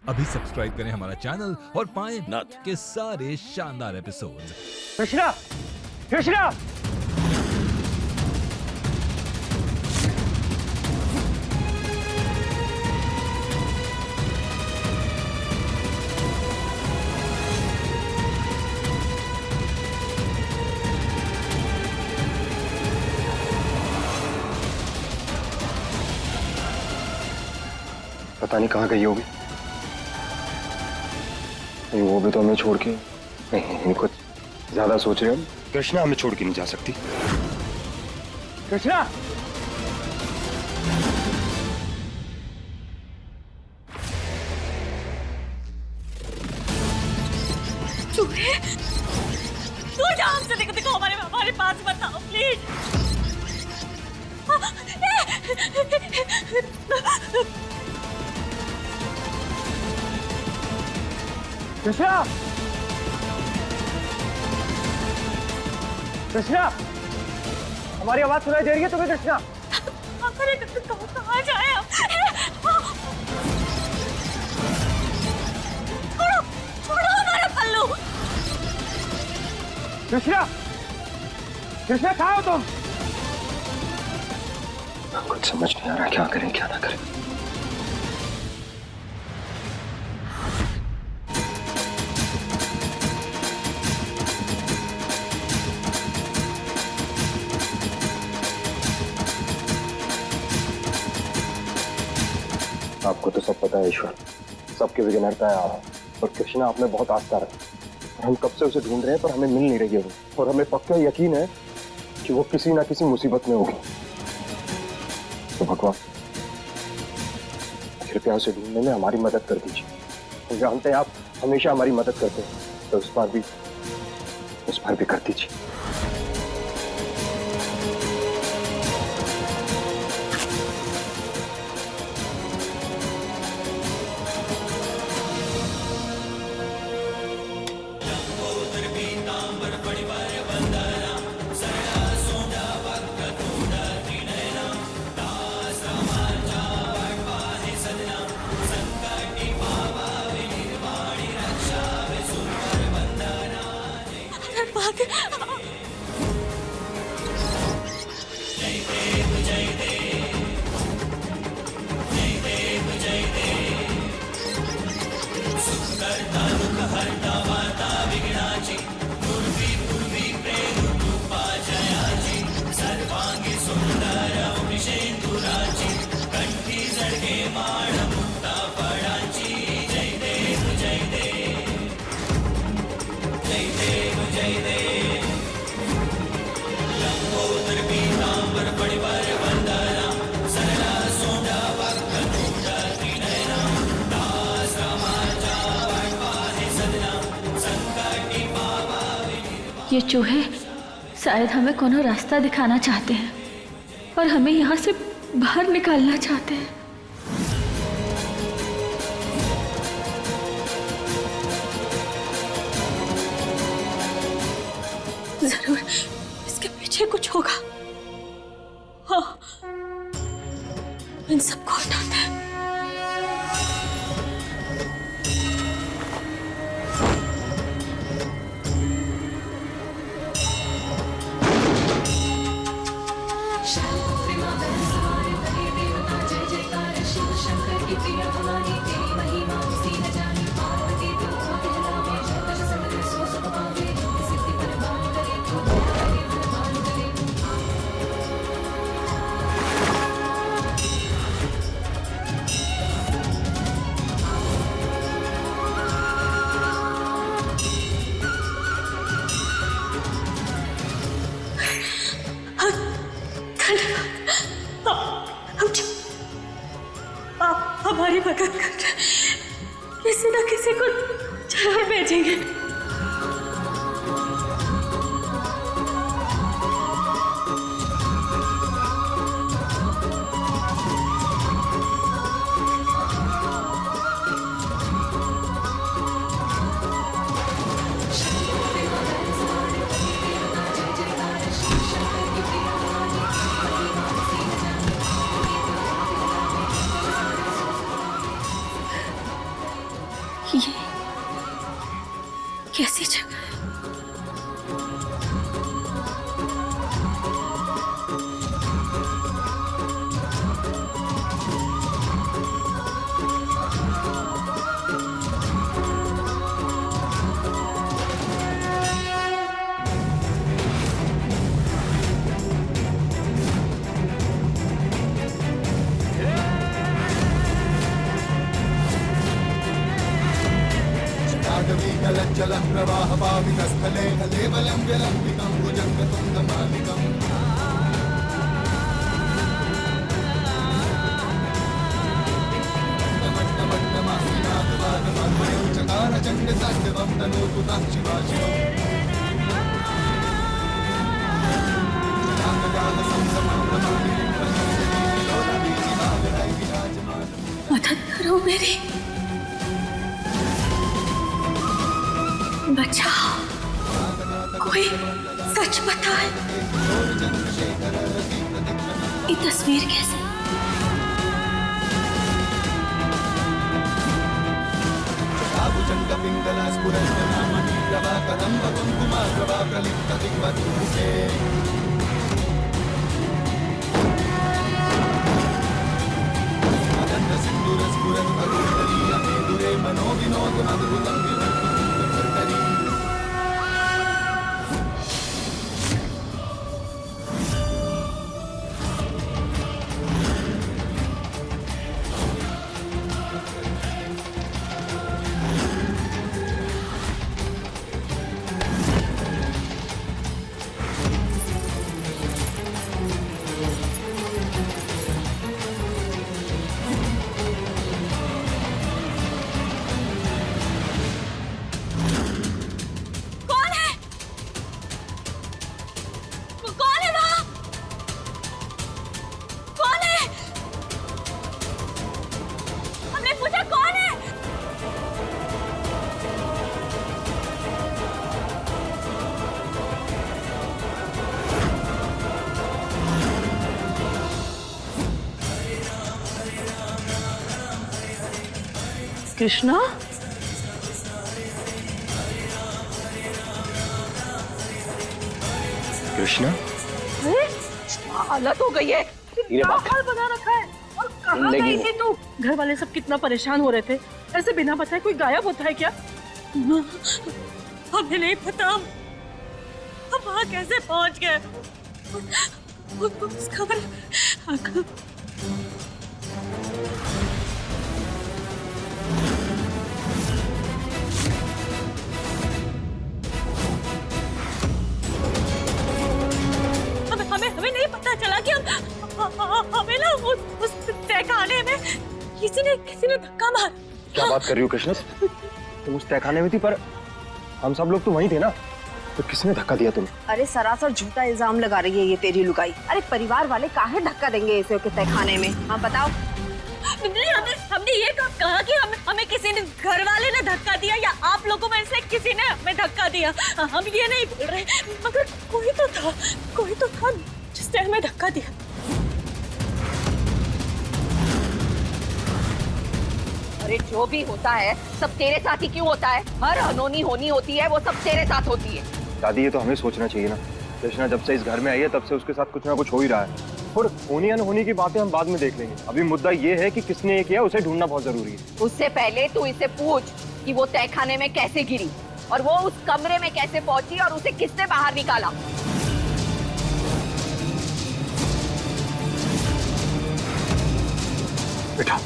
अभी सब्सक्राइब करें हमारा चैनल और पाएं नाथ। के सारे शानदार एपिसोड्स। कृष्णा, कृष्णा, पता नहीं कहाँ गई होगी। नहीं, वो भी तो हमें छोड़ के नहीं, कुछ ज्यादा सोच रहे हो। कृष्णा हमें छोड़ के नहीं जा सकती। कृष्णा, चूहे, तू जाओ हमसे, देखो हमारे पास मत आओ प्लीज। कृष्णा, कृष्णा, हमारी आवाज सुनाई दे रही है तुम्हें? कृष्णा, कहाँ जाए हम? छोड़ो, छोड़ो हमारा पल्लू। कृष्णा, कृष्णा, कहाँ हो तुम? कुछ समझ नहीं आ रहा क्या करें क्या ना करें। आपको तो सब पता है ईश्वर, सबके विघ्नहर्ता है आप। और कृष्णा आप में बहुत आस्था रखता है और हम कब से उसे ढूंढ रहे हैं पर हमें मिल नहीं रही है वो। और हमें पक्का यकीन है कि वो किसी ना किसी मुसीबत में होगी। तो भगवान कृपया उसे ढूंढने में हमारी मदद कर दीजिए। हम जानते हैं आप हमेशा हमारी मदद करते हैं, तो उस बार भी कर दीजिए। ये चूहे शायद हमें कोनो रास्ता दिखाना चाहते हैं और हमें यहाँ से बाहर निकालना चाहते हैं। जरूर इसके पीछे कुछ होगा। हाँ, इन सबको हटाते हैं। आप हमारी मदद कर रहे हैं, किसी न किसी को जरूर भेजेंगे। ये कैसी जगह है? जलं प्रवाह पावितस्थले कलेवलं विलम्बितं भुजङ्गतुङ्गमालिकम् नमट्टमट्टमास्तिनाथवादमन्मयो चकार चण्डताण्डवं तनोतु तां शिवा मदद करो मेरी, बचाओ, कोई सच बताए। ये तस्वीर कैसे? कृष्णा, कृष्णा, हालत हो गई है। धीरे बात। हाल बना रखा है। और कहाँ गई थी तू? घर वाले सब कितना परेशान हो रहे थे। ऐसे बिना बताए कोई गायब होता है क्या? हमें नहीं पता हम वहाँ कैसे पहुँच गए। उस खबर हमें नहीं पता चला कि हमें ना उस तहखाने में किसी ने धक्का मारा। क्या बात कर रही हो कृष्णा? तुम उस तहखाने में थी, पर हम सब लोग तो वहीं थे ना, तो किसने धक्का दिया तुम्हें? अरे सरासर झूठा इल्जाम लगा रही है ये तेरी लुगाई। अरे परिवार वाले काहे धक्का देंगे इसे के तहखाने में? हाँ बताओ। हमने ये कब कहा कि हमें किसी ने, घर वाले ने धक्का दिया या आप लोगों में से किसी ने हमें धक्का दिया? हम ये नहीं बोल रहे, मगर कोई तो था जिसने हमें धक्का दिया। अरे जो भी होता है सब तेरे साथ ही क्यों होता है? हर अनहोनी होनी होती है, वो सब तेरे साथ होती है। दादी, ये तो हमें सोचना चाहिए ना। कृष्णा जब से इस घर में आई है तब से उसके साथ कुछ ना कुछ हो ही रहा है, और होनी अनहोनी की बातें हम बाद में देख लेंगे। अभी मुद्दा ये है कि किसने ये किया, उसे ढूंढना बहुत जरूरी है। उससे पहले तू इसे पूछ कि वो तहखाने में कैसे गिरी और वो उस कमरे में कैसे पहुंची और उसे किसने बाहर निकाला। बेटा,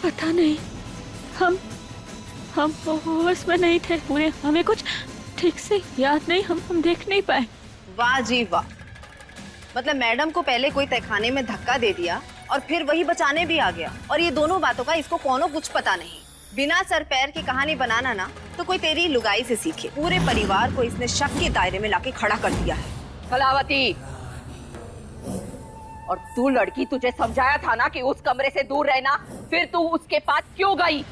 पता नहीं, हम होश में नहीं थे पूरे, हमें कुछ ठीक से याद नहीं, हम देख नहीं पाए। वाह जी वाह, मतलब मैडम को पहले कोई तहखाने में धक्का दे दिया और फिर वही बचाने भी आ गया, और ये दोनों बातों का इसको कोनो कुछ पता नहीं। बिना सर पैर की कहानी बनाना ना तो कोई तेरी लुगाई से सीखे। पूरे परिवार को इसने शक के दायरे में लाके खड़ा कर दिया है। कलावती, और तू लड़की, तुझे समझाया था ना कि उस कमरे से दूर रहना, फिर तू उसके पास क्यों गई?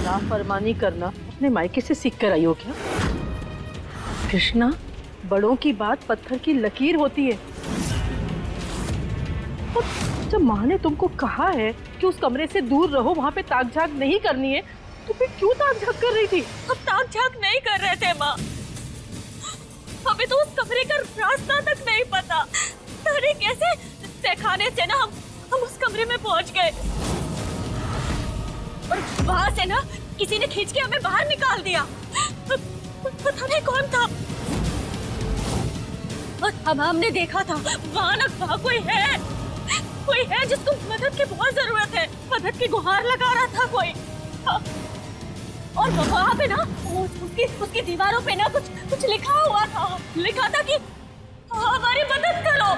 नाफरमानी करना अपने मायके से सीख कर आई हो क्या? कृष्णा, बड़ों की बात पत्थर की लकीर होती है। जब माँ ने तुमको कहा है कि उस कमरे से दूर रहो, वहाँ पे ताक झाक नहीं करनी है, तो फिर क्यों ताक झाक कर रही थी? हम ताक झाक नहीं कर रहे थे माँ, हमें तो उस कमरे का रास्ता तक नहीं पता। अरे कैसे तहखाने से ना हम उस कमरे में पहुंच गए और वहां से ना किसी ने खींच के हमें बाहर निकाल दिया। पता नहीं कौन था, और अब हमने देखा था वहाँ कोई है जिसको मदद की बहुत जरूरत है। मदद की गुहार लगा रहा था कोई, और वहाँ पे ना उसकी दीवारों पे ना कुछ लिखा हुआ था। लिखा था कि हमारी मदद करो,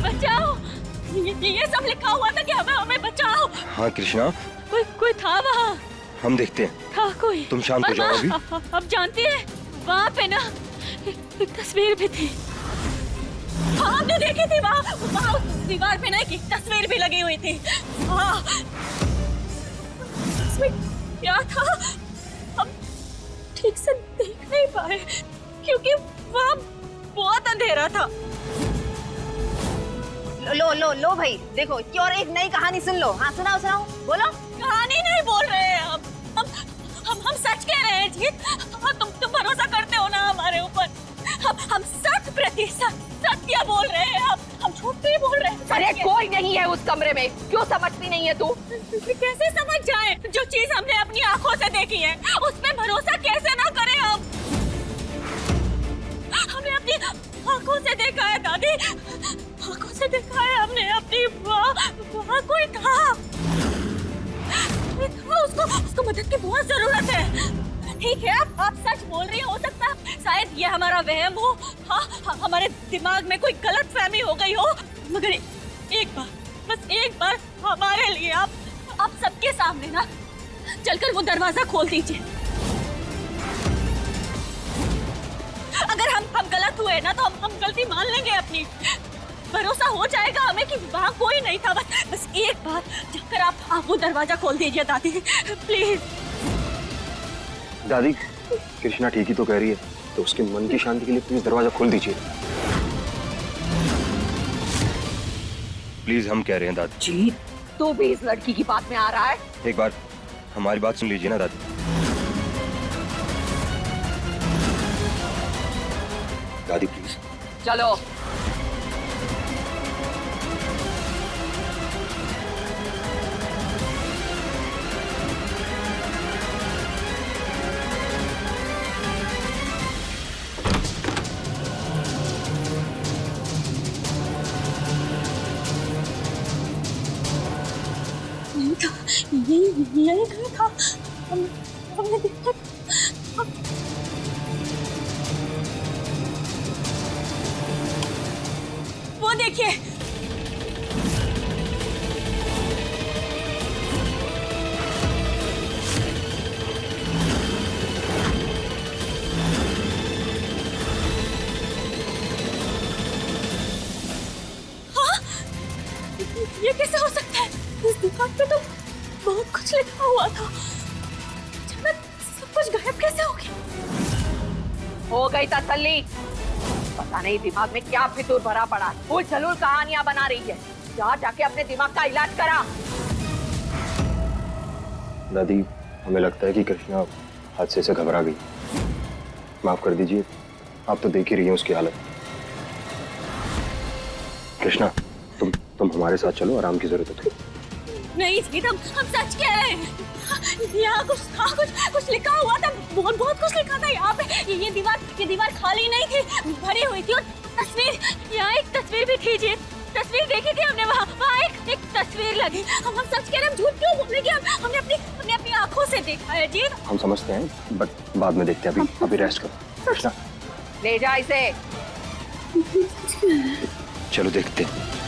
बचाओ। ये सब लिखा हुआ था कि हमें बचाओ। हाँ कृष्णा, कोई था वहाँ? हम देखते हैं। था कोई? तुम शांत हो जाओ अभी। अब जानती है वहाँ पे ना एक तस्वीर भी थी। हाँ हमने देखी थी, वहाँ दीवार पे ना एक तस्वीर भी लगी हुई थी। हाँ इसमें क्या था हम ठीक से देख नहीं पाए क्योंकि वहाँ बहुत अंधेरा था। लो भाई, देखो इसकी और एक नई कहानी सुन लो। हाँ सुनाओ, बोलो। कहानी नहीं बोल रहे हैं हम सच कह रहे हैं जीत। तुम भरोसा करते हो ना हमारे ऊपर? हम 100% सत्य बोल रहे हैं, हम झूठ नहीं बोल रहे हैं। अरे कोई नहीं है उस कमरे में, क्यों समझती नहीं है तू? कैसे समझ जाए? जो चीज हमने अपनी आंखों से देखी है उस पे भरोसा कैसे ना करें हम? हमने अपनी आंखों से देखा है दादी, आंखों से देखा है हमने अपनी। वहाँ कोई था, उसको मदद की बहुत जरूरत है। ठीक है आप सच बोल रही हो सकता है शायद ये हमारा वहम हो। हाँ हमारे दिमाग में कोई गलत फहमी हो गई हो, मगर बस एक बार हमारे लिए आप सबके सामने ना चलकर वो दरवाजा खोल दीजिए। अगर हम गलत हुए ना तो हम गलती मान लेंगे अपनी। भरोसा हो जाएगा हमें कि वहाँ कोई नहीं था। बस एक बार जाकर आप वो दरवाजा खोल दीजिए दादी, प्लीज। दादी कृष्णा ठीक ही तो कह रही है, तो उसके मन की शांति के लिए प्लीज दरवाजा खोल दीजिए। प्लीज हम कह रहे हैं दादी। जी तू भी इस लड़की की बात में आ रहा है? एक बार हमारी बात सुन लीजिए ना दादी। दादी प्लीज। चलो यही कहा था, हमने देखा था। वो देखिए, हाँ ये कैसे हो सकता है? इस दीवार पे तो बहुत कुछ लिखा हुआ था, अचानक सब कुछ गायब कैसे हो गया? हो गई तसल्ली। पता नहीं दिमाग में क्या फितूर भरा पड़ा, वो जलूल कहानियां बना रही है। जाके अपने दिमाग का इलाज करा। दादी हमें लगता है कि कृष्णा हादसे से घबरा गई। माफ कर दीजिए, आप तो देख ही रही हैं उसकी हालत। कृष्णा तुम हमारे साथ चलो, आराम की जरूरत है। नहीं जीत, हम सच कह रहे हैं। यहाँ कुछ लिखा हुआ था, बहुत कुछ लिखा था यहाँ पे। ये दीवार खाली नहीं थी, भरी हुई थी। और तस्वीर, यहाँ एक तस्वीर भी थी जीत। तस्वीर देखी थी हमने, वहाँ एक तस्वीर लगी। हम सच कह रहे हैं, हम झूठ क्यों बोलेंगे? हमने अपनी आंखों से देखा है जीत। हम समझते हैं, बट बाद में देखते हैं। अभी रेस्ट करो। कृष्णा ले जा इसे। चलो देखते हैं।